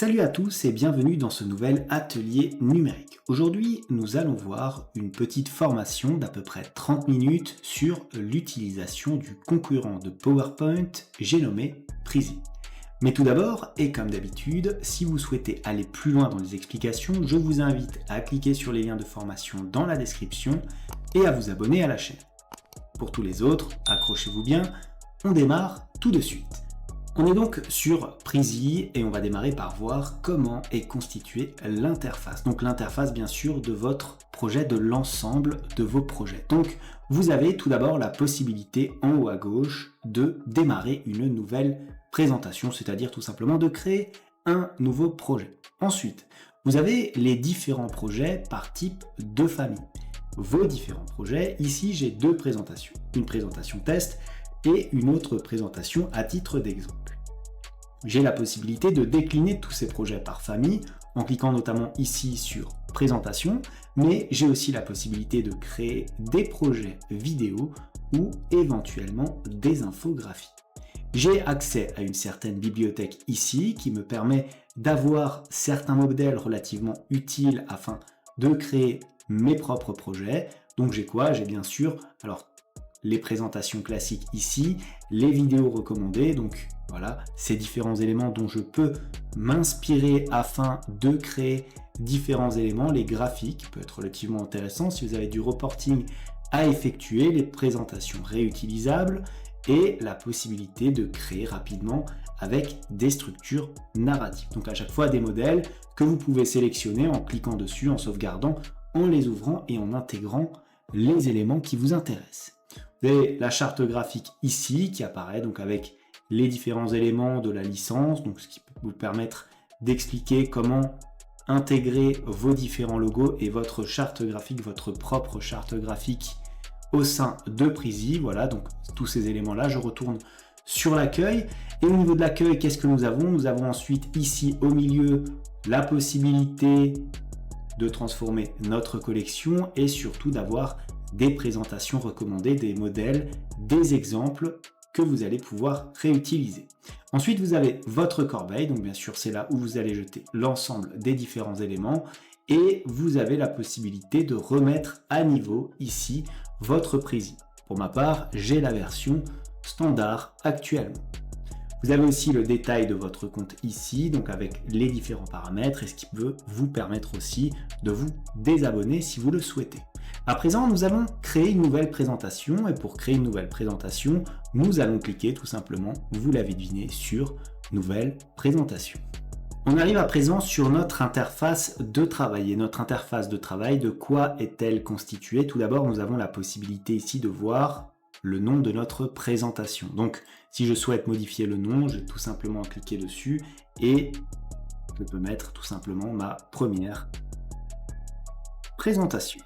Salut à tous et bienvenue dans ce nouvel atelier numérique. Aujourd'hui, nous allons voir une petite formation d'à peu près 30 minutes sur l'utilisation du concurrent de PowerPoint, j'ai nommé Prezi. Mais tout d'abord, et comme d'habitude, si vous souhaitez aller plus loin dans les explications, je vous invite à cliquer sur les liens de formation dans la description et à vous abonner à la chaîne. Pour tous les autres, accrochez-vous bien, on démarre tout de suite. On est donc sur Prezi et on va démarrer par voir comment est constituée l'interface. Donc l'interface bien sûr de votre projet, de l'ensemble de vos projets. Donc vous avez tout d'abord la possibilité en haut à gauche de démarrer une nouvelle présentation, c'est-à-dire tout simplement de créer un nouveau projet. Ensuite, vous avez les différents projets par type de famille. Vos différents projets, ici j'ai deux présentations. Une présentation test et une autre présentation à titre d'exemple. J'ai la possibilité de décliner tous ces projets par famille en cliquant notamment ici sur présentation, mais j'ai aussi la possibilité de créer des projets vidéo ou éventuellement des infographies. J'ai accès à une certaine bibliothèque ici qui me permet d'avoir certains modèles relativement utiles afin de créer mes propres projets. Donc j'ai quoi? J'ai bien sûr, les présentations classiques ici, les vidéos recommandées, donc voilà, ces différents éléments dont je peux m'inspirer afin de créer différents éléments, les graphiques, peut être relativement intéressant si vous avez du reporting à effectuer, les présentations réutilisables et la possibilité de créer rapidement avec des structures narratives. Donc à chaque fois des modèles que vous pouvez sélectionner en cliquant dessus, en sauvegardant, en les ouvrant et en intégrant les éléments qui vous intéressent. Vous avez la charte graphique ici qui apparaît donc avec les différents éléments de la licence, donc ce qui peut vous permettre d'expliquer comment intégrer vos différents logos et votre charte graphique, votre propre charte graphique au sein de Prezi. Voilà, donc tous ces éléments-là, je retourne sur l'accueil. Et au niveau de l'accueil, qu'est-ce que nous avons? Nous avons ensuite ici au milieu la possibilité de transformer notre collection et surtout d'avoir des présentations recommandées, des modèles, des exemples que vous allez pouvoir réutiliser. Ensuite, vous avez votre corbeille, donc bien sûr, c'est là où vous allez jeter l'ensemble des différents éléments et vous avez la possibilité de remettre à niveau ici votre Prezi. Pour ma part, j'ai la version standard actuellement. Vous avez aussi le détail de votre compte ici, donc avec les différents paramètres et ce qui peut vous permettre aussi de vous désabonner si vous le souhaitez. À présent, nous allons créer une nouvelle présentation et pour créer une nouvelle présentation, nous allons cliquer tout simplement, vous l'avez deviné, sur Nouvelle présentation. On arrive à présent sur notre interface de travail. Et notre interface de travail, de quoi est-elle constituée? Tout d'abord, nous avons la possibilité ici de voir le nom de notre présentation. Donc, si je souhaite modifier le nom, je vais tout simplement cliquer dessus et je peux mettre tout simplement ma première présentation.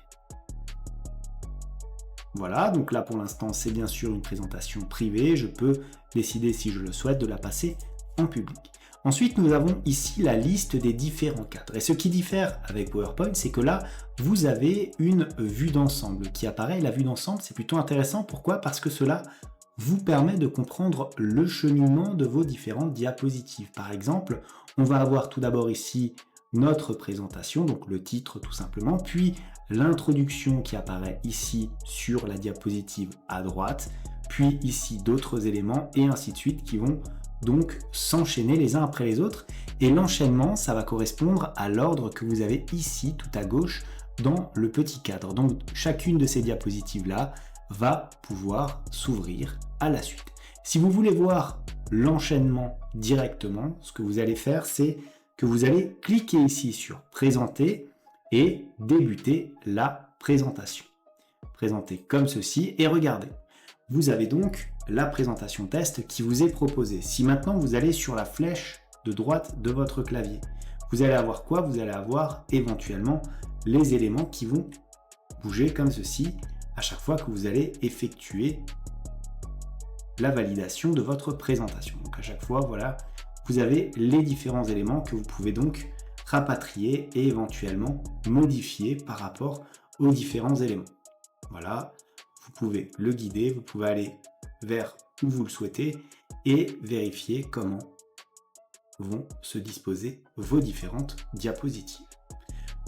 Voilà, donc là pour l'instant c'est bien sûr une présentation privée, je peux décider si je le souhaite de la passer en public. Ensuite nous avons ici la liste des différents cadres et ce qui diffère avec PowerPoint c'est que là vous avez une vue d'ensemble qui apparaît. La vue d'ensemble c'est plutôt intéressant, pourquoi? Parce que cela vous permet de comprendre le cheminement de vos différentes diapositives. Par exemple, on va avoir tout d'abord ici notre présentation, donc le titre tout simplement, puis l'introduction qui apparaît ici sur la diapositive à droite, puis ici d'autres éléments et ainsi de suite qui vont donc s'enchaîner les uns après les autres. Et l'enchaînement, ça va correspondre à l'ordre que vous avez ici tout à gauche dans le petit cadre. Donc chacune de ces diapositives-là va pouvoir s'ouvrir à la suite. Si vous voulez voir l'enchaînement directement, ce que vous allez faire, c'est que vous allez cliquer ici sur Présenter et débuter la présentation. Présenter comme ceci et regardez. Vous avez donc la présentation test qui vous est proposée. Si maintenant vous allez sur la flèche de droite de votre clavier, vous allez avoir quoi? Vous allez avoir éventuellement les éléments qui vont bouger comme ceci à chaque fois que vous allez effectuer la validation de votre présentation. Donc à chaque fois, voilà, vous avez les différents éléments que vous pouvez donc rapatrier et éventuellement modifier par rapport aux différents éléments. Voilà, vous pouvez le guider, vous pouvez aller vers où vous le souhaitez et vérifier comment vont se disposer vos différentes diapositives.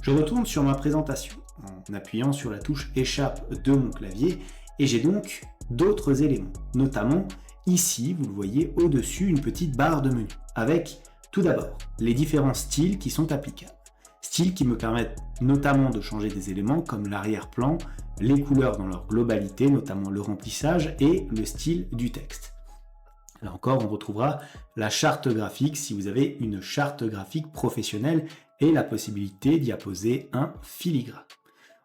Je retourne sur ma présentation en appuyant sur la touche échappe de mon clavier et j'ai donc d'autres éléments, notamment ici, vous le voyez au-dessus, une petite barre de menu avec tout d'abord les différents styles qui sont applicables. Styles qui me permettent notamment de changer des éléments comme l'arrière-plan, les couleurs dans leur globalité, notamment le remplissage et le style du texte. Là encore, on retrouvera la charte graphique si vous avez une charte graphique professionnelle et la possibilité d'y apposer un filigrane.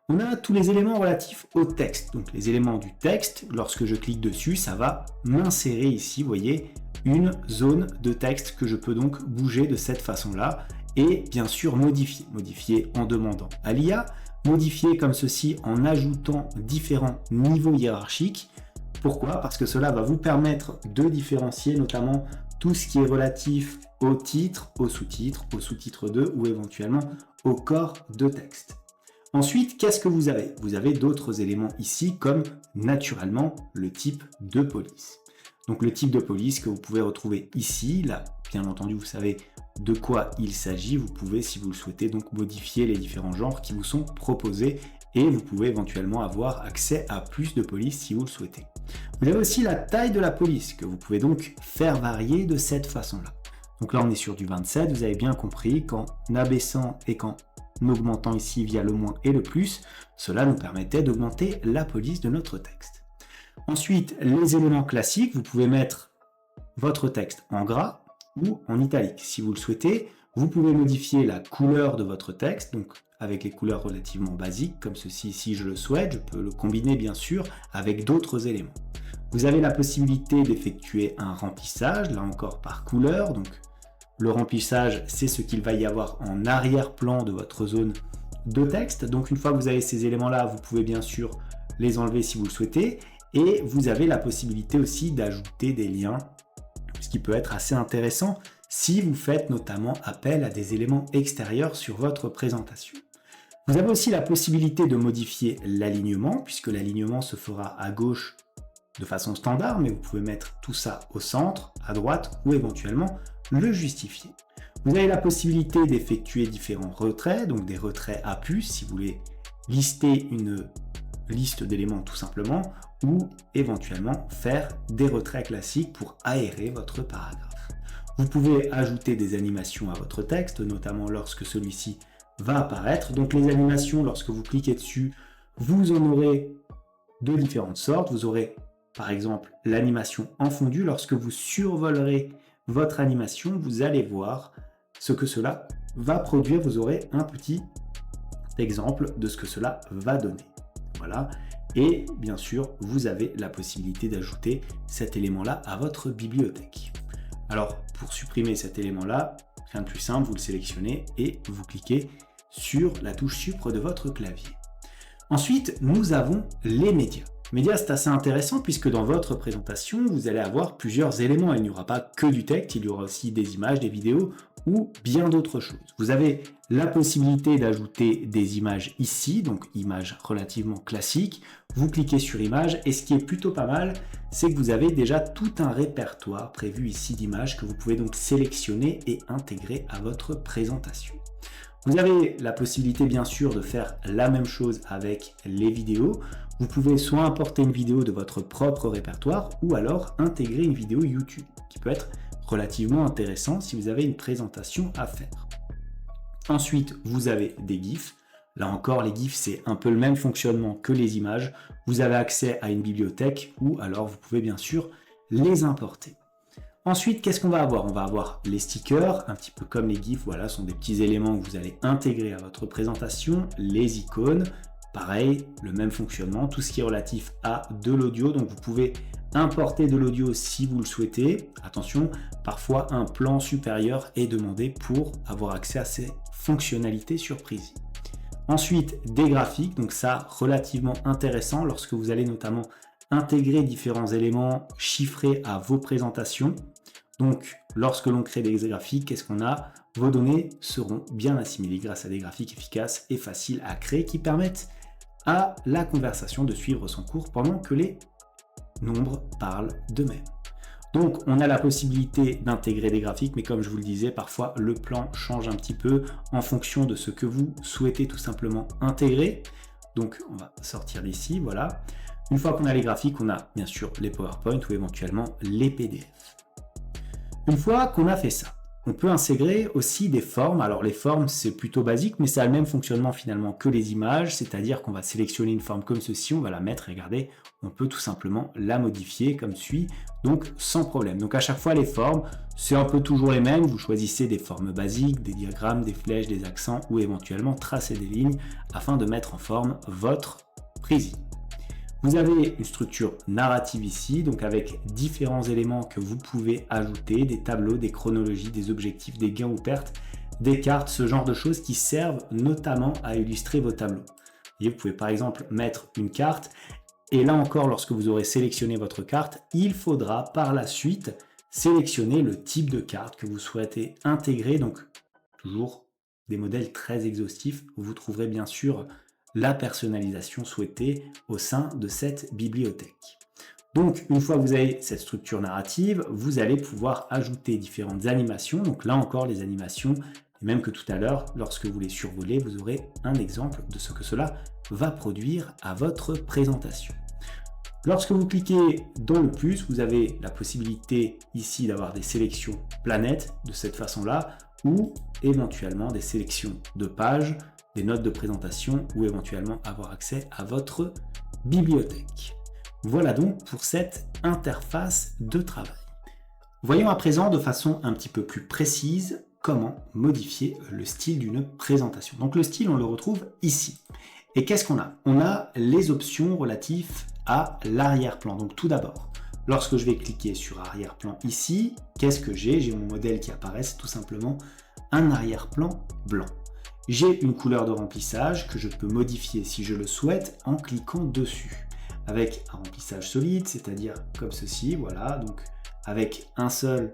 On a tous les éléments relatifs au texte. Donc les éléments du texte, lorsque je clique dessus, ça va m'insérer ici, vous voyez, une zone de texte que je peux donc bouger de cette façon-là et bien sûr modifier. Modifier en demandant à l'IA, modifier comme ceci en ajoutant différents niveaux hiérarchiques. Pourquoi? Parce que cela va vous permettre de différencier notamment tout ce qui est relatif au titre, au sous-titre 2 ou éventuellement au corps de texte. Ensuite, qu'est-ce que vous avez? Vous avez d'autres éléments ici comme naturellement le type de police. Donc le type de police que vous pouvez retrouver ici, là bien entendu vous savez de quoi il s'agit, vous pouvez si vous le souhaitez donc modifier les différents genres qui vous sont proposés et vous pouvez éventuellement avoir accès à plus de police si vous le souhaitez. Vous avez aussi la taille de la police que vous pouvez donc faire varier de cette façon-là. Donc là on est sur du 27, vous avez bien compris qu'en abaissant et qu'en augmentant ici via le moins et le plus, cela nous permettait d'augmenter la police de notre texte. Ensuite, les éléments classiques, vous pouvez mettre votre texte en gras ou en italique. Si vous le souhaitez, vous pouvez modifier la couleur de votre texte, donc avec les couleurs relativement basiques, comme ceci si je le souhaite, je peux le combiner bien sûr avec d'autres éléments. Vous avez la possibilité d'effectuer un remplissage, là encore par couleur, donc le remplissage, c'est ce qu'il va y avoir en arrière-plan de votre zone de texte. Donc une fois que vous avez ces éléments-là, vous pouvez bien sûr les enlever si vous le souhaitez. Et vous avez la possibilité aussi d'ajouter des liens, ce qui peut être assez intéressant si vous faites notamment appel à des éléments extérieurs sur votre présentation. Vous avez aussi la possibilité de modifier l'alignement, puisque l'alignement se fera à gauche de façon standard, mais vous pouvez mettre tout ça au centre, à droite ou éventuellement le justifier. Vous avez la possibilité d'effectuer différents retraits, donc des retraits à puce si vous voulez lister une liste d'éléments tout simplement, ou éventuellement faire des retraits classiques pour aérer votre paragraphe. Vous pouvez ajouter des animations à votre texte, notamment lorsque celui-ci va apparaître. Donc les animations, lorsque vous cliquez dessus, vous en aurez de différentes sortes. Vous aurez par exemple l'animation en fondu. Lorsque vous survolerez votre animation, vous allez voir ce que cela va produire. Vous aurez un petit exemple de ce que cela va donner. Voilà. Et bien sûr, vous avez la possibilité d'ajouter cet élément-là à votre bibliothèque. Alors, pour supprimer cet élément-là, rien de plus simple, vous le sélectionnez et vous cliquez sur la touche Supre de votre clavier. Ensuite, nous avons les médias. Médias, c'est assez intéressant puisque dans votre présentation, vous allez avoir plusieurs éléments. Il n'y aura pas que du texte, il y aura aussi des images, des vidéos ou bien d'autres choses. Vous avez la possibilité d'ajouter des images ici, donc images relativement classiques. Vous cliquez sur images et ce qui est plutôt pas mal, c'est que vous avez déjà tout un répertoire prévu ici d'images que vous pouvez donc sélectionner et intégrer à votre présentation. Vous avez la possibilité bien sûr de faire la même chose avec les vidéos. Vous pouvez soit importer une vidéo de votre propre répertoire ou alors intégrer une vidéo YouTube qui peut être relativement intéressant si vous avez une présentation à faire. Ensuite, vous avez des GIFs. Là encore, les GIFs, c'est un peu le même fonctionnement que les images. Vous avez accès à une bibliothèque ou alors vous pouvez bien sûr les importer. Ensuite, qu'est-ce qu'on va avoir? On va avoir les stickers, un petit peu comme les GIFs, voilà, sont des petits éléments que vous allez intégrer à votre présentation. Les icônes, pareil, le même fonctionnement, tout ce qui est relatif à de l'audio, donc vous pouvez importer de l'audio si vous le souhaitez. Attention, parfois un plan supérieur est demandé pour avoir accès à ces fonctionnalités sur Prezi. Ensuite, des graphiques, donc ça relativement intéressant lorsque vous allez notamment intégrer différents éléments chiffrés à vos présentations. Donc, lorsque l'on crée des graphiques, qu'est-ce qu'on a? Vos données seront bien assimilées grâce à des graphiques efficaces et faciles à créer qui permettent à la conversation de suivre son cours pendant que les nombres parlent d'eux-mêmes. Donc on a la possibilité d'intégrer des graphiques, mais comme je vous le disais, parfois le plan change un petit peu en fonction de ce que vous souhaitez tout simplement intégrer. Donc on va sortir d'ici, voilà. Une fois qu'on a les graphiques, on a bien sûr les PowerPoint ou éventuellement les PDF. Une fois qu'on a fait ça, on peut intégrer aussi des formes. Alors les formes, c'est plutôt basique, mais ça a le même fonctionnement finalement que les images, c'est-à-dire qu'on va sélectionner une forme comme ceci, on va la mettre, regardez, on peut tout simplement la modifier comme suit, donc sans problème. Donc à chaque fois, les formes, c'est un peu toujours les mêmes, vous choisissez des formes basiques, des diagrammes, des flèches, des accents, ou éventuellement tracer des lignes afin de mettre en forme votre précis. Vous avez une structure narrative ici, donc avec différents éléments que vous pouvez ajouter, des tableaux, des chronologies, des objectifs, des gains ou pertes, des cartes, ce genre de choses qui servent notamment à illustrer vos tableaux. Et vous pouvez par exemple mettre une carte, et là encore, lorsque vous aurez sélectionné votre carte, il faudra par la suite sélectionner le type de carte que vous souhaitez intégrer, donc toujours des modèles très exhaustifs, où vous trouverez bien sûr la personnalisation souhaitée au sein de cette bibliothèque. Donc, une fois que vous avez cette structure narrative, vous allez pouvoir ajouter différentes animations. Donc là encore, les animations, et même que tout à l'heure, lorsque vous les survolez, vous aurez un exemple de ce que cela va produire à votre présentation. Lorsque vous cliquez dans le plus, vous avez la possibilité ici d'avoir des sélections planètes de cette façon-là, ou éventuellement des sélections de pages, des notes de présentation ou éventuellement avoir accès à votre bibliothèque. Voilà donc pour cette interface de travail. Voyons à présent de façon un petit peu plus précise comment modifier le style d'une présentation. Donc le style, on le retrouve ici. Et qu'est-ce qu'on a? On a les options relatives à l'arrière-plan. Donc tout d'abord, lorsque je vais cliquer sur arrière-plan ici, qu'est-ce que j'ai? J'ai mon modèle qui apparaît, c'est tout simplement un arrière-plan blanc. J'ai une couleur de remplissage que je peux modifier si je le souhaite en cliquant dessus. Avec un remplissage solide, c'est-à-dire comme ceci, voilà, donc avec un seul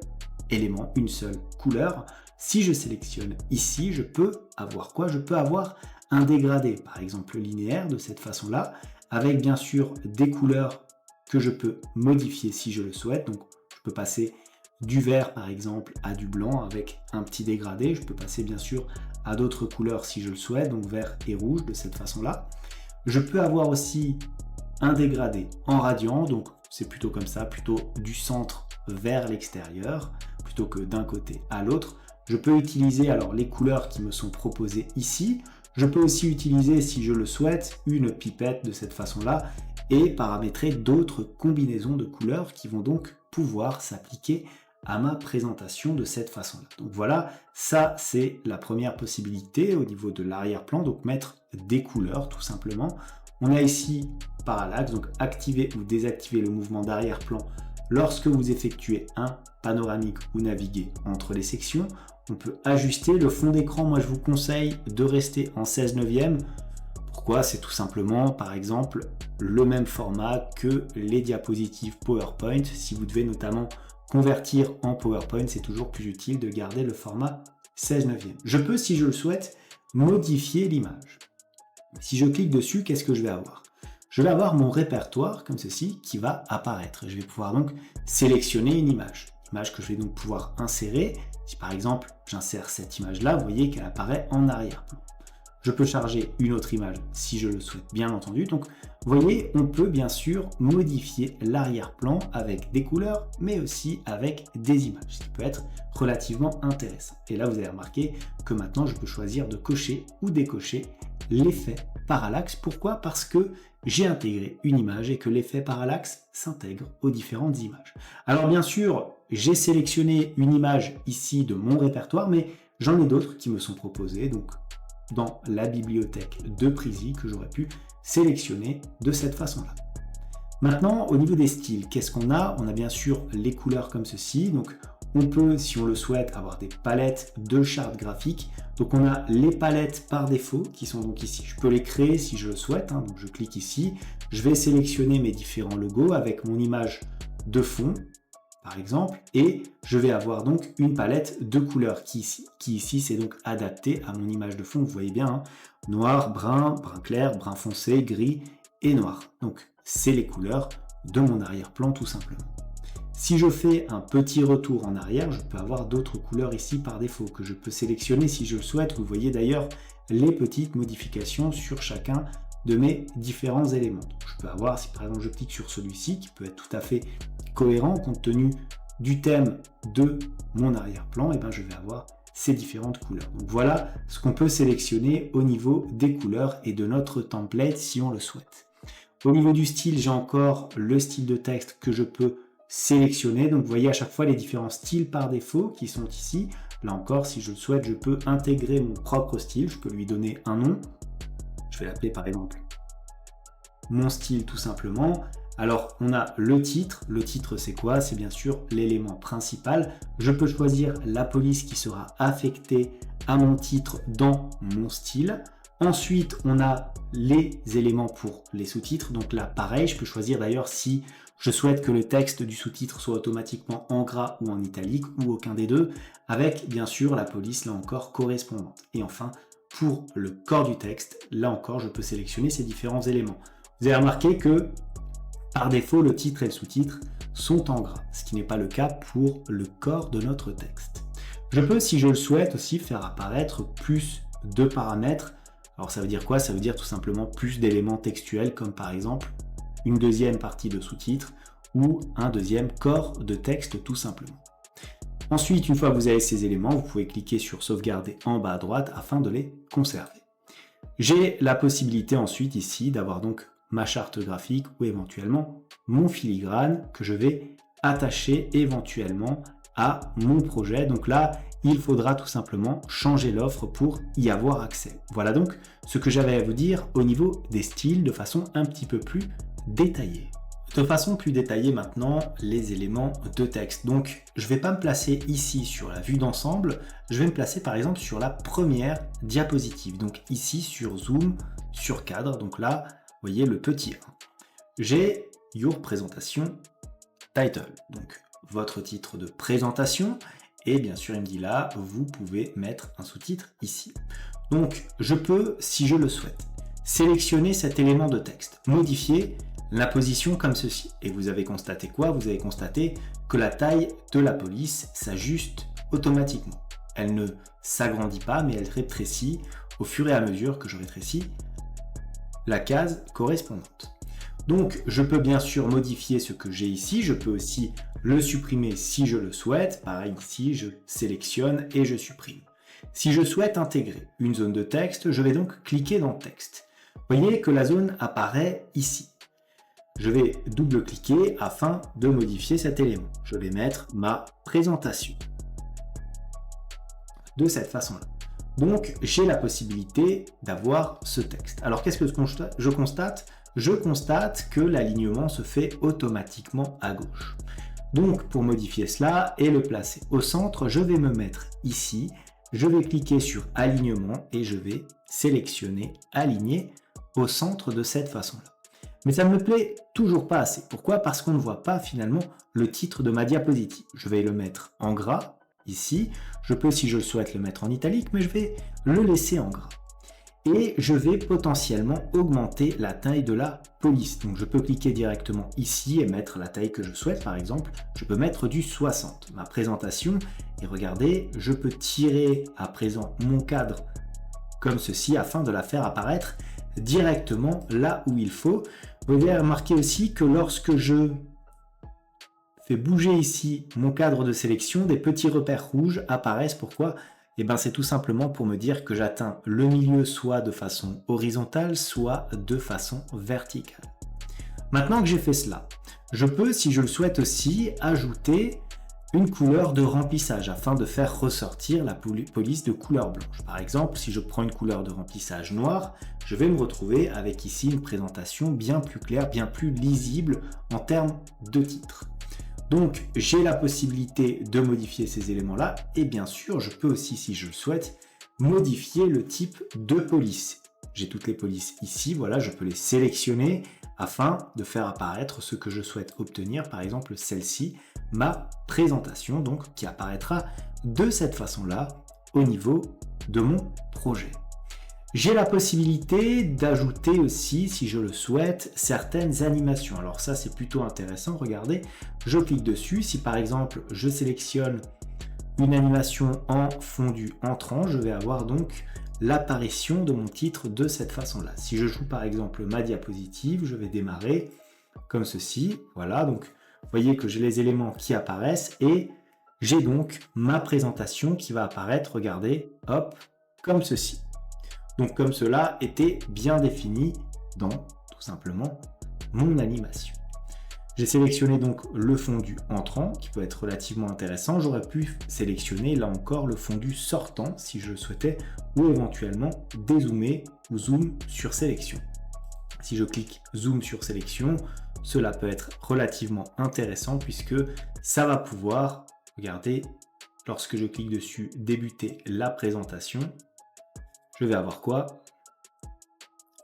élément, une seule couleur. Si je sélectionne ici, je peux avoir quoi? Je peux avoir un dégradé, par exemple linéaire, de cette façon-là, avec bien sûr des couleurs que je peux modifier si je le souhaite. Donc je peux passer du vert par exemple à du blanc avec un petit dégradé. Je peux passer bien sûr à d'autres couleurs si je le souhaite, donc vert et rouge de cette façon-là. Je peux avoir aussi un dégradé en radian, donc c'est plutôt comme ça, plutôt du centre vers l'extérieur, plutôt que d'un côté à l'autre. Je peux utiliser alors les couleurs qui me sont proposées ici. Je peux aussi utiliser, si je le souhaite, une pipette de cette façon-là et paramétrer d'autres combinaisons de couleurs qui vont donc pouvoir s'appliquer à ma présentation de cette façon-là. Donc voilà, ça c'est la première possibilité au niveau de l'arrière-plan, donc mettre des couleurs tout simplement. On a ici parallaxe, donc activer ou désactiver le mouvement d'arrière-plan lorsque vous effectuez un panoramique ou naviguez entre les sections. On peut ajuster le fond d'écran, moi je vous conseille de rester en 16/9. Pourquoi? C'est tout simplement, par exemple, le même format que les diapositives PowerPoint. Si vous devez notamment convertir en PowerPoint, c'est toujours plus utile de garder le format 16/9. Je peux, si je le souhaite, modifier l'image. Si je clique dessus, qu'est-ce que je vais avoir? Je vais avoir mon répertoire, comme ceci, qui va apparaître. Je vais pouvoir donc sélectionner une image que je vais donc pouvoir insérer. Si par exemple, j'insère cette image-là, vous voyez qu'elle apparaît en arrière-plan. Je peux charger une autre image si je le souhaite, bien entendu. Donc, vous voyez, on peut bien sûr modifier l'arrière-plan avec des couleurs, mais aussi avec des images, ce qui peut être relativement intéressant. Et là, vous avez remarqué que maintenant, je peux choisir de cocher ou décocher l'effet parallaxe. Pourquoi? Parce que j'ai intégré une image et que l'effet parallaxe s'intègre aux différentes images. Alors bien sûr, j'ai sélectionné une image ici de mon répertoire, mais j'en ai d'autres qui me sont proposées, donc dans la bibliothèque de Prezi que j'aurais pu sélectionner de cette façon-là. Maintenant, au niveau des styles, qu'est-ce qu'on a? On a bien sûr les couleurs comme ceci, donc on peut, si on le souhaite, avoir des palettes de chartes graphiques. Donc on a les palettes par défaut qui sont donc ici. Je peux les créer si je le souhaite, donc je clique ici. Je vais sélectionner mes différents logos avec mon image de fond, par exemple, et je vais avoir donc une palette de couleurs qui ici c'est donc adapté à mon image de fond. Vous voyez bien, noir, brun clair, brun foncé, gris et noir. Donc c'est les couleurs de mon arrière-plan tout simplement. Si je fais un petit retour en arrière, je peux avoir d'autres couleurs ici par défaut que je peux sélectionner si je le souhaite. Vous voyez d'ailleurs les petites modifications sur chacun de mes différents éléments. Donc, je peux avoir, si par exemple je clique sur celui-ci, qui peut être tout à fait cohérent compte tenu du thème de mon arrière-plan, et bien je vais avoir ces différentes couleurs. Donc voilà ce qu'on peut sélectionner au niveau des couleurs et de notre template si on le souhaite. Au niveau du style, j'ai encore le style de texte que je peux sélectionner. Donc vous voyez à chaque fois les différents styles par défaut qui sont ici. Là encore, si je le souhaite, je peux intégrer mon propre style. Je peux lui donner un nom. Je vais l'appeler par exemple mon style tout simplement. Alors on a le titre. Le titre c'est quoi? C'est bien sûr l'élément principal. Je peux choisir la police qui sera affectée à mon titre dans mon style. Ensuite, on a les éléments pour les sous-titres. Donc là, pareil, je peux choisir d'ailleurs si je souhaite que le texte du sous-titre soit automatiquement en gras ou en italique ou aucun des deux, avec bien sûr la police là encore correspondante. Et enfin, pour le corps du texte, là encore, je peux sélectionner ces différents éléments. Vous avez remarqué que par défaut, le titre et le sous-titre sont en gras, ce qui n'est pas le cas pour le corps de notre texte. Je peux, si je le souhaite, aussi faire apparaître plus de paramètres. Alors ça veut dire quoi? Ça veut dire tout simplement plus d'éléments textuels comme par exemple une deuxième partie de sous-titres ou un deuxième corps de texte tout simplement. Ensuite, une fois que vous avez ces éléments, vous pouvez cliquer sur sauvegarder en bas à droite afin de les conserver. J'ai la possibilité ensuite ici d'avoir donc ma charte graphique ou éventuellement mon filigrane que je vais attacher éventuellement à mon projet. Donc là, il faudra tout simplement changer l'offre pour y avoir accès. Voilà donc ce que j'avais à vous dire au niveau des styles de façon un petit peu plus détaillée. De façon plus détaillée maintenant, les éléments de texte. Donc je ne vais pas me placer ici sur la vue d'ensemble, je vais me placer par exemple sur la première diapositive. Donc ici sur Zoom, sur cadre, donc là, vous voyez le petit 1. J'ai Your Présentation Title, donc votre titre de présentation. Et bien sûr, il me dit là, vous pouvez mettre un sous-titre ici. Donc, je peux, si je le souhaite, sélectionner cet élément de texte, modifier la position comme ceci. Et vous avez constaté quoi? Vous avez constaté que la taille de la police s'ajuste automatiquement. Elle ne s'agrandit pas, mais elle rétrécit au fur et à mesure que je rétrécis la case correspondante. Donc, je peux bien sûr modifier ce que j'ai ici. Je peux aussi le supprimer si je le souhaite. Pareil, ici, je sélectionne et je supprime. Si je souhaite intégrer une zone de texte, je vais donc cliquer dans Texte. Vous voyez que la zone apparaît ici. Je vais double-cliquer afin de modifier cet élément. Je vais mettre ma présentation de cette façon-là. Donc, j'ai la possibilité d'avoir ce texte. Alors, qu'est-ce que je constate? Je constate que l'alignement se fait automatiquement à gauche. Donc, pour modifier cela et le placer au centre, je vais me mettre ici. Je vais cliquer sur Alignement et je vais sélectionner Aligner au centre de cette façon-là. Mais ça ne me plaît toujours pas assez. Pourquoi? Parce qu'on ne voit pas finalement le titre de ma diapositive. Je vais le mettre en gras ici. Je peux, si je le souhaite, le mettre en italique, mais je vais le laisser en gras. Et je vais potentiellement augmenter la taille de la police. Donc je peux cliquer directement ici et mettre la taille que je souhaite. Par exemple, je peux mettre du 60. Ma présentation, et regardez, je peux tirer à présent mon cadre comme ceci afin de la faire apparaître directement là où il faut. Vous avez remarqué aussi que lorsque je fais bouger ici mon cadre de sélection, des petits repères rouges apparaissent. Pourquoi? Et bien c'est tout simplement pour me dire que j'atteins le milieu soit de façon horizontale, soit de façon verticale. Maintenant que j'ai fait cela, je peux, si je le souhaite aussi, ajouter une couleur de remplissage afin de faire ressortir la police de couleur blanche. Par exemple, si je prends une couleur de remplissage noire, je vais me retrouver avec ici une présentation bien plus claire, bien plus lisible en termes de titre. Donc, j'ai la possibilité de modifier ces éléments-là et bien sûr, je peux aussi, si je le souhaite, modifier le type de police. J'ai toutes les polices ici, voilà, je peux les sélectionner afin de faire apparaître ce que je souhaite obtenir, par exemple celle-ci, ma présentation, donc qui apparaîtra de cette façon-là au niveau de mon projet. J'ai la possibilité d'ajouter aussi, si je le souhaite, certaines animations. Alors ça, c'est plutôt intéressant. Regardez, je clique dessus. Si par exemple, je sélectionne une animation en fondu entrant, je vais avoir donc l'apparition de mon titre de cette façon-là. Si je joue par exemple ma diapositive, je vais démarrer comme ceci. Voilà, donc vous voyez que j'ai les éléments qui apparaissent et j'ai donc ma présentation qui va apparaître, regardez, hop, comme ceci. Donc comme cela était bien défini dans, tout simplement, mon animation. J'ai sélectionné donc le fondu entrant, qui peut être relativement intéressant. J'aurais pu sélectionner, là encore, le fondu sortant, si je le souhaitais, ou éventuellement dézoomer ou zoom sur sélection. Si je clique zoom sur sélection, cela peut être relativement intéressant, puisque ça va pouvoir, regardez, lorsque je clique dessus, débuter la présentation. Je vais avoir quoi?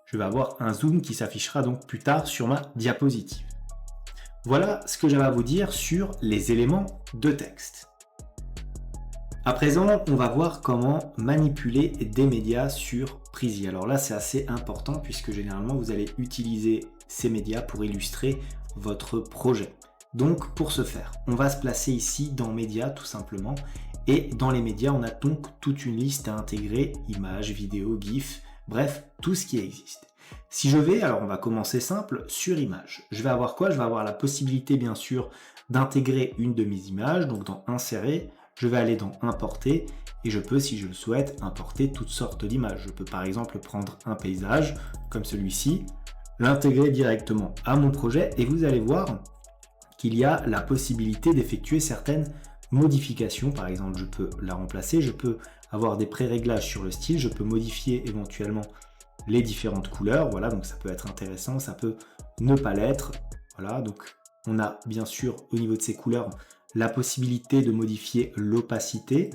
Je vais avoir un zoom qui s'affichera donc plus tard sur ma diapositive. Voilà ce que j'avais à vous dire sur les éléments de texte. À présent, on va voir comment manipuler des médias sur Prezi. Alors là, c'est assez important puisque généralement, vous allez utiliser ces médias pour illustrer votre projet. Donc, pour ce faire, on va se placer ici dans Médias tout simplement. Et dans les médias, on a donc toute une liste à intégrer, images, vidéos, GIF, bref, tout ce qui existe. Si je vais, alors on va commencer simple, sur images. Je vais avoir quoi? Je vais avoir la possibilité bien sûr d'intégrer une de mes images, donc dans insérer, je vais aller dans importer et je peux, si je le souhaite, importer toutes sortes d'images. Je peux par exemple prendre un paysage comme celui-ci, l'intégrer directement à mon projet et vous allez voir qu'il y a la possibilité d'effectuer certaines modifications. Par exemple, je peux la remplacer, je peux avoir des pré-réglages sur le style, je peux modifier éventuellement les différentes couleurs, voilà, donc ça peut être intéressant, ça peut ne pas l'être, voilà, donc on a bien sûr au niveau de ces couleurs la possibilité de modifier l'opacité,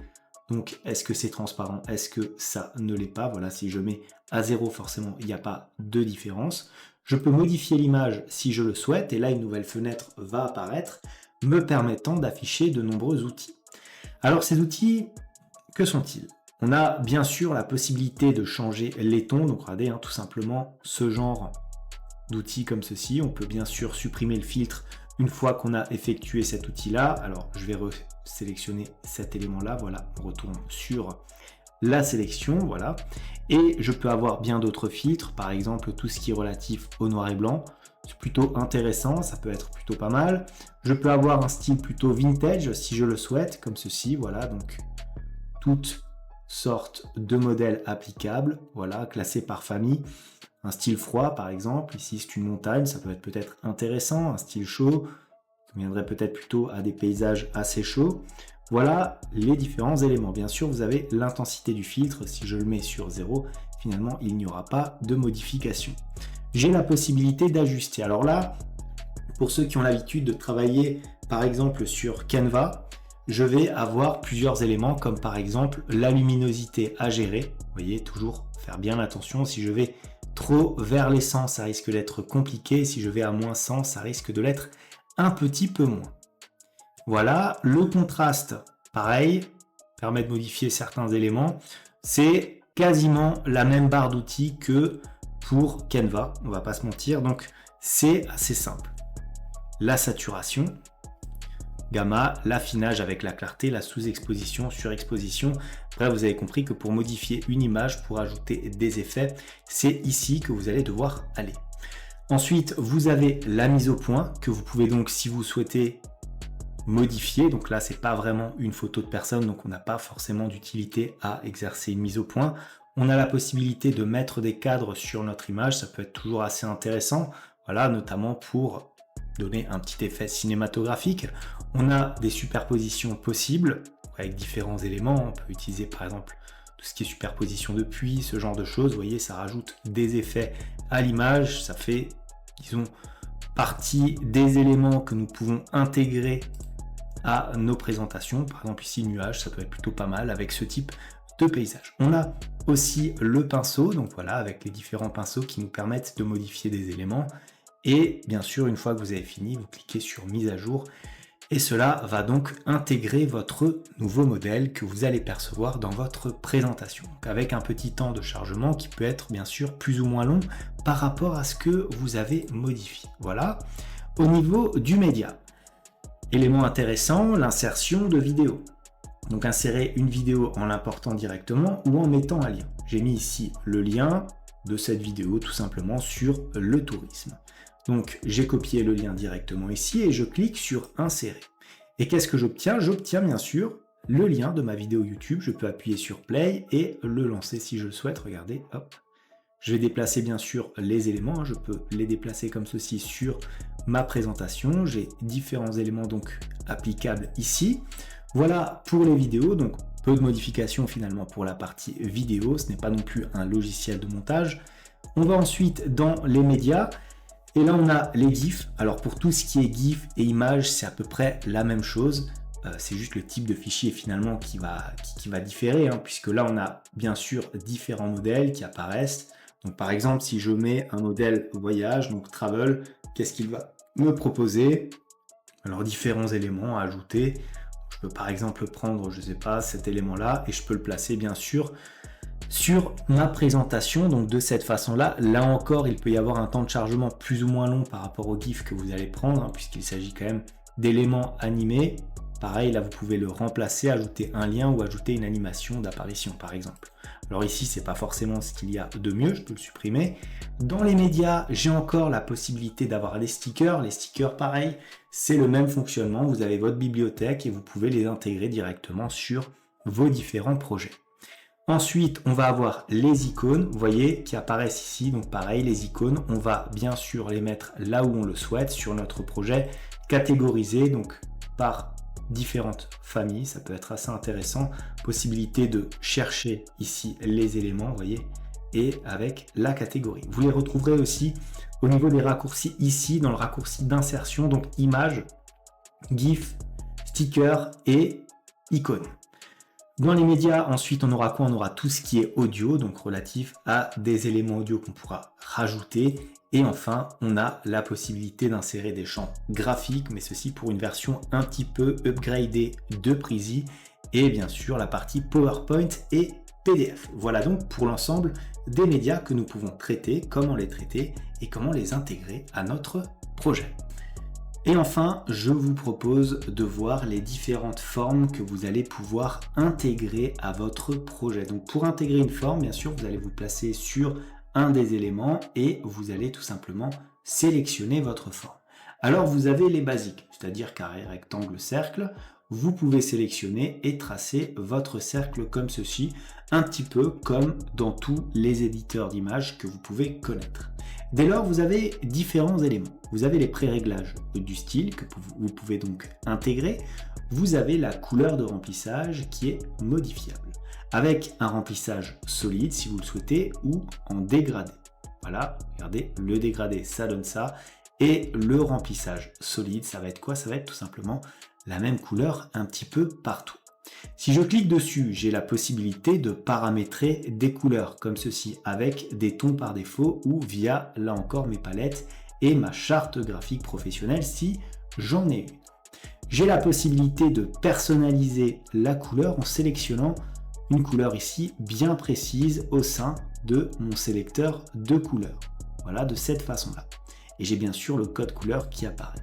donc est-ce que c'est transparent, est-ce que ça ne l'est pas, voilà, si je mets à 0 forcément il n'y a pas de différence. Je peux modifier l'image si je le souhaite, et là une nouvelle fenêtre va apparaître, me permettant d'afficher de nombreux outils. Alors ces outils, que sont-ils? On a bien sûr la possibilité de changer les tons, donc regardez, tout simplement ce genre d'outils comme ceci. On peut bien sûr supprimer le filtre une fois qu'on a effectué cet outil-là. Alors je vais sélectionner cet élément-là, voilà, on retourne sur la sélection, voilà. Et je peux avoir bien d'autres filtres, par exemple tout ce qui est relatif au noir et blanc. C'est plutôt intéressant, ça peut être plutôt pas mal. Je peux avoir un style plutôt vintage si je le souhaite, comme ceci, voilà, donc toutes sortes de modèles applicables, voilà, classés par famille. Un style froid par exemple, ici c'est une montagne, ça peut être peut-être intéressant. Un style chaud, ça conviendrait peut-être plutôt à des paysages assez chauds. Voilà les différents éléments. Bien sûr, vous avez l'intensité du filtre. Si je le mets sur 0, finalement, il n'y aura pas de modification. J'ai la possibilité d'ajuster. Alors là, pour ceux qui ont l'habitude de travailler, par exemple, sur Canva, je vais avoir plusieurs éléments, comme par exemple la luminosité à gérer. Vous voyez, toujours faire bien attention. Si je vais trop vers les 100, ça risque d'être compliqué. Si je vais à moins 100, ça risque de l'être un petit peu moins. Voilà, le contraste, pareil, permet de modifier certains éléments. C'est quasiment la même barre d'outils que pour Canva, on va pas se mentir, donc c'est assez simple. La saturation, gamma, l'affinage avec la clarté, la sous-exposition, surexposition. Bref, vous avez compris que pour modifier une image, pour ajouter des effets, c'est ici que vous allez devoir aller. Ensuite, vous avez la mise au point que vous pouvez donc, si vous souhaitez, modifier. Donc là, c'est pas vraiment une photo de personne, donc on n'a pas forcément d'utilité à exercer une mise au point. On a la possibilité de mettre des cadres sur notre image, ça peut être toujours assez intéressant, voilà, notamment pour donner un petit effet cinématographique. On a des superpositions possibles avec différents éléments. On peut utiliser par exemple tout ce qui est superposition de puits, ce genre de choses. Vous voyez, ça rajoute des effets à l'image. Ça fait, disons, partie des éléments que nous pouvons intégrer à nos présentations. Par exemple ici, nuage, ça peut être plutôt pas mal avec ce type de paysage. On a aussi le pinceau, donc voilà, avec les différents pinceaux qui nous permettent de modifier des éléments. Et bien sûr, une fois que vous avez fini, vous cliquez sur mise à jour Et cela va donc intégrer votre nouveau modèle que vous allez percevoir dans votre présentation. Donc avec un petit temps de chargement qui peut être bien sûr plus ou moins long par rapport à ce que vous avez modifié. Voilà. Au niveau du média, élément intéressant, l'insertion de vidéos. Donc insérer une vidéo en l'important directement ou en mettant un lien. J'ai mis ici le lien de cette vidéo tout simplement sur le tourisme. Donc j'ai copié le lien directement ici et je clique sur insérer. Et qu'est-ce que j'obtiens? J'obtiens bien sûr le lien de ma vidéo YouTube. Je peux appuyer sur play et le lancer si je le souhaite. Regardez, hop. Je vais déplacer bien sûr les éléments. Je peux les déplacer comme ceci sur ma présentation. J'ai différents éléments donc applicables ici. Voilà pour les vidéos. Donc peu de modifications finalement pour la partie vidéo. Ce n'est pas non plus un logiciel de montage. On va ensuite dans les médias. Et là, on a les GIFs. Alors, pour tout ce qui est GIF et images, c'est à peu près la même chose. C'est juste le type de fichier finalement qui va différer, hein, puisque là, on a bien sûr différents modèles qui apparaissent. Donc, par exemple, si je mets un modèle voyage, donc travel, qu'est-ce qu'il va me proposer? Alors, différents éléments à ajouter. Je peux par exemple prendre, je ne sais pas, cet élément-là et je peux le placer bien sûr sur ma présentation. Donc de cette façon-là, là encore, il peut y avoir un temps de chargement plus ou moins long par rapport au GIF que vous allez prendre, hein, puisqu'il s'agit quand même d'éléments animés. Pareil, là, vous pouvez le remplacer, ajouter un lien ou ajouter une animation d'apparition, par exemple. Alors ici, c'est pas forcément ce qu'il y a de mieux, je peux le supprimer. Dans les médias, j'ai encore la possibilité d'avoir des stickers. Les stickers, pareil, c'est le même fonctionnement. Vous avez votre bibliothèque et vous pouvez les intégrer directement sur vos différents projets. Ensuite, on va avoir les icônes, vous voyez, qui apparaissent ici. Donc pareil, les icônes, on va bien sûr les mettre là où on le souhaite sur notre projet, catégorisé donc par différentes familles. Ça peut être assez intéressant. Possibilité de chercher ici les éléments, vous voyez, et avec la catégorie. Vous les retrouverez aussi au niveau des raccourcis ici, dans le raccourci d'insertion, donc images, GIF, sticker et icônes. Dans les médias, ensuite, on aura quoi? On aura tout ce qui est audio, donc relatif à des éléments audio qu'on pourra rajouter. Et enfin, on a la possibilité d'insérer des champs graphiques, mais ceci pour une version un petit peu upgradée de Prezi. Et bien sûr, la partie PowerPoint et PDF. Voilà donc pour l'ensemble des médias que nous pouvons traiter, comment les traiter et comment les intégrer à notre projet. Et enfin, je vous propose de voir les différentes formes que vous allez pouvoir intégrer à votre projet. Donc pour intégrer une forme, bien sûr, vous allez vous placer sur un des éléments et vous allez tout simplement sélectionner votre forme. Alors vous avez les basiques, c'est-à-dire carré, rectangle, cercle. Vous pouvez sélectionner et tracer votre cercle comme ceci, un petit peu comme dans tous les éditeurs d'images que vous pouvez connaître. Dès lors, vous avez différents éléments. Vous avez les pré-réglages du style que vous pouvez donc intégrer. Vous avez la couleur de remplissage qui est modifiable, avec un remplissage solide si vous le souhaitez ou en dégradé. Voilà, regardez, le dégradé, ça donne ça. Et le remplissage solide, ça va être quoi? Ça va être tout simplement la même couleur un petit peu partout. Si je clique dessus, j'ai la possibilité de paramétrer des couleurs comme ceci avec des tons par défaut ou via, là encore, mes palettes et ma charte graphique professionnelle si j'en ai une. J'ai la possibilité de personnaliser la couleur en sélectionnant une couleur ici bien précise au sein de mon sélecteur de couleurs. Voilà, de cette façon-là. Et j'ai bien sûr le code couleur qui apparaît.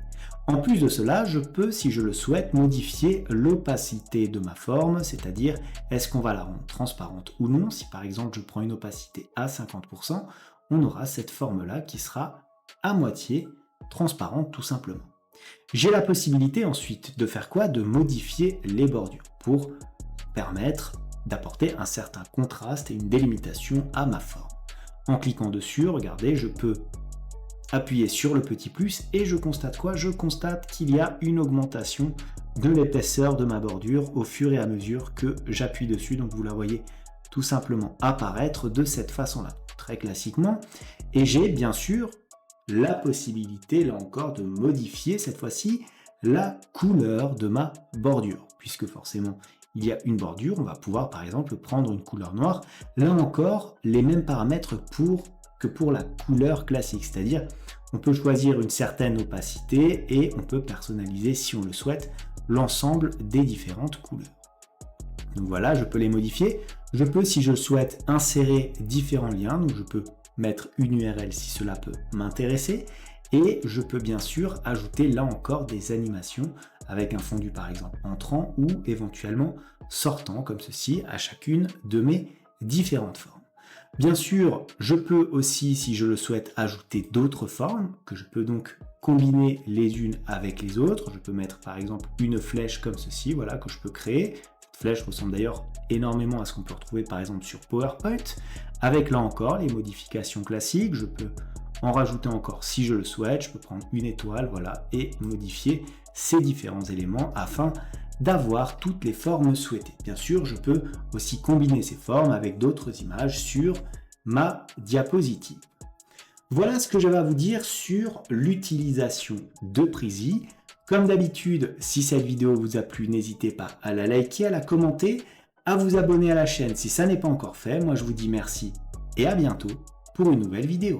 En plus de cela, je peux, si je le souhaite, modifier l'opacité de ma forme, c'est-à-dire est-ce qu'on va la rendre transparente ou non. Si par exemple je prends une opacité à 50%, on aura cette forme-là qui sera à moitié transparente tout simplement. J'ai la possibilité ensuite de faire quoi? De modifier les bordures pour permettre d'apporter un certain contraste et une délimitation à ma forme. En cliquant dessus, regardez, je peux appuyer sur le petit plus et je constate quoi? Je constate qu'il y a une augmentation de l'épaisseur de ma bordure au fur et à mesure que j'appuie dessus. Donc vous la voyez tout simplement apparaître de cette façon-là, très classiquement. Et j'ai bien sûr la possibilité, là encore, de modifier cette fois-ci la couleur de ma bordure, puisque forcément il y a une bordure, on va pouvoir par exemple prendre une couleur noire. Là encore, les mêmes paramètres pour que pour la couleur classique, c'est-à-dire on peut choisir une certaine opacité et on peut personnaliser, si on le souhaite, l'ensemble des différentes couleurs. Donc voilà, je peux les modifier. Je peux, si je le souhaite, insérer différents liens. Donc je peux mettre une URL si cela peut m'intéresser. Et je peux bien sûr ajouter là encore des animations avec un fondu par exemple entrant ou éventuellement sortant comme ceci à chacune de mes différentes formes. Bien sûr, je peux aussi, si je le souhaite, ajouter d'autres formes que je peux donc combiner les unes avec les autres. Je peux mettre par exemple une flèche comme ceci, voilà, que je peux créer. Cette flèche ressemble d'ailleurs énormément à ce qu'on peut retrouver par exemple sur PowerPoint. Avec là encore les modifications classiques, je peux en rajouter encore si je le souhaite. Je peux prendre une étoile, voilà, et modifier ces différents éléments afin d'avoir toutes les formes souhaitées. Bien sûr, je peux aussi combiner ces formes avec d'autres images sur ma diapositive. Voilà ce que j'avais à vous dire sur l'utilisation de Prezi. Comme d'habitude, si cette vidéo vous a plu, n'hésitez pas à la liker, à la commenter, à vous abonner à la chaîne si ça n'est pas encore fait. Moi, je vous dis merci et à bientôt pour une nouvelle vidéo.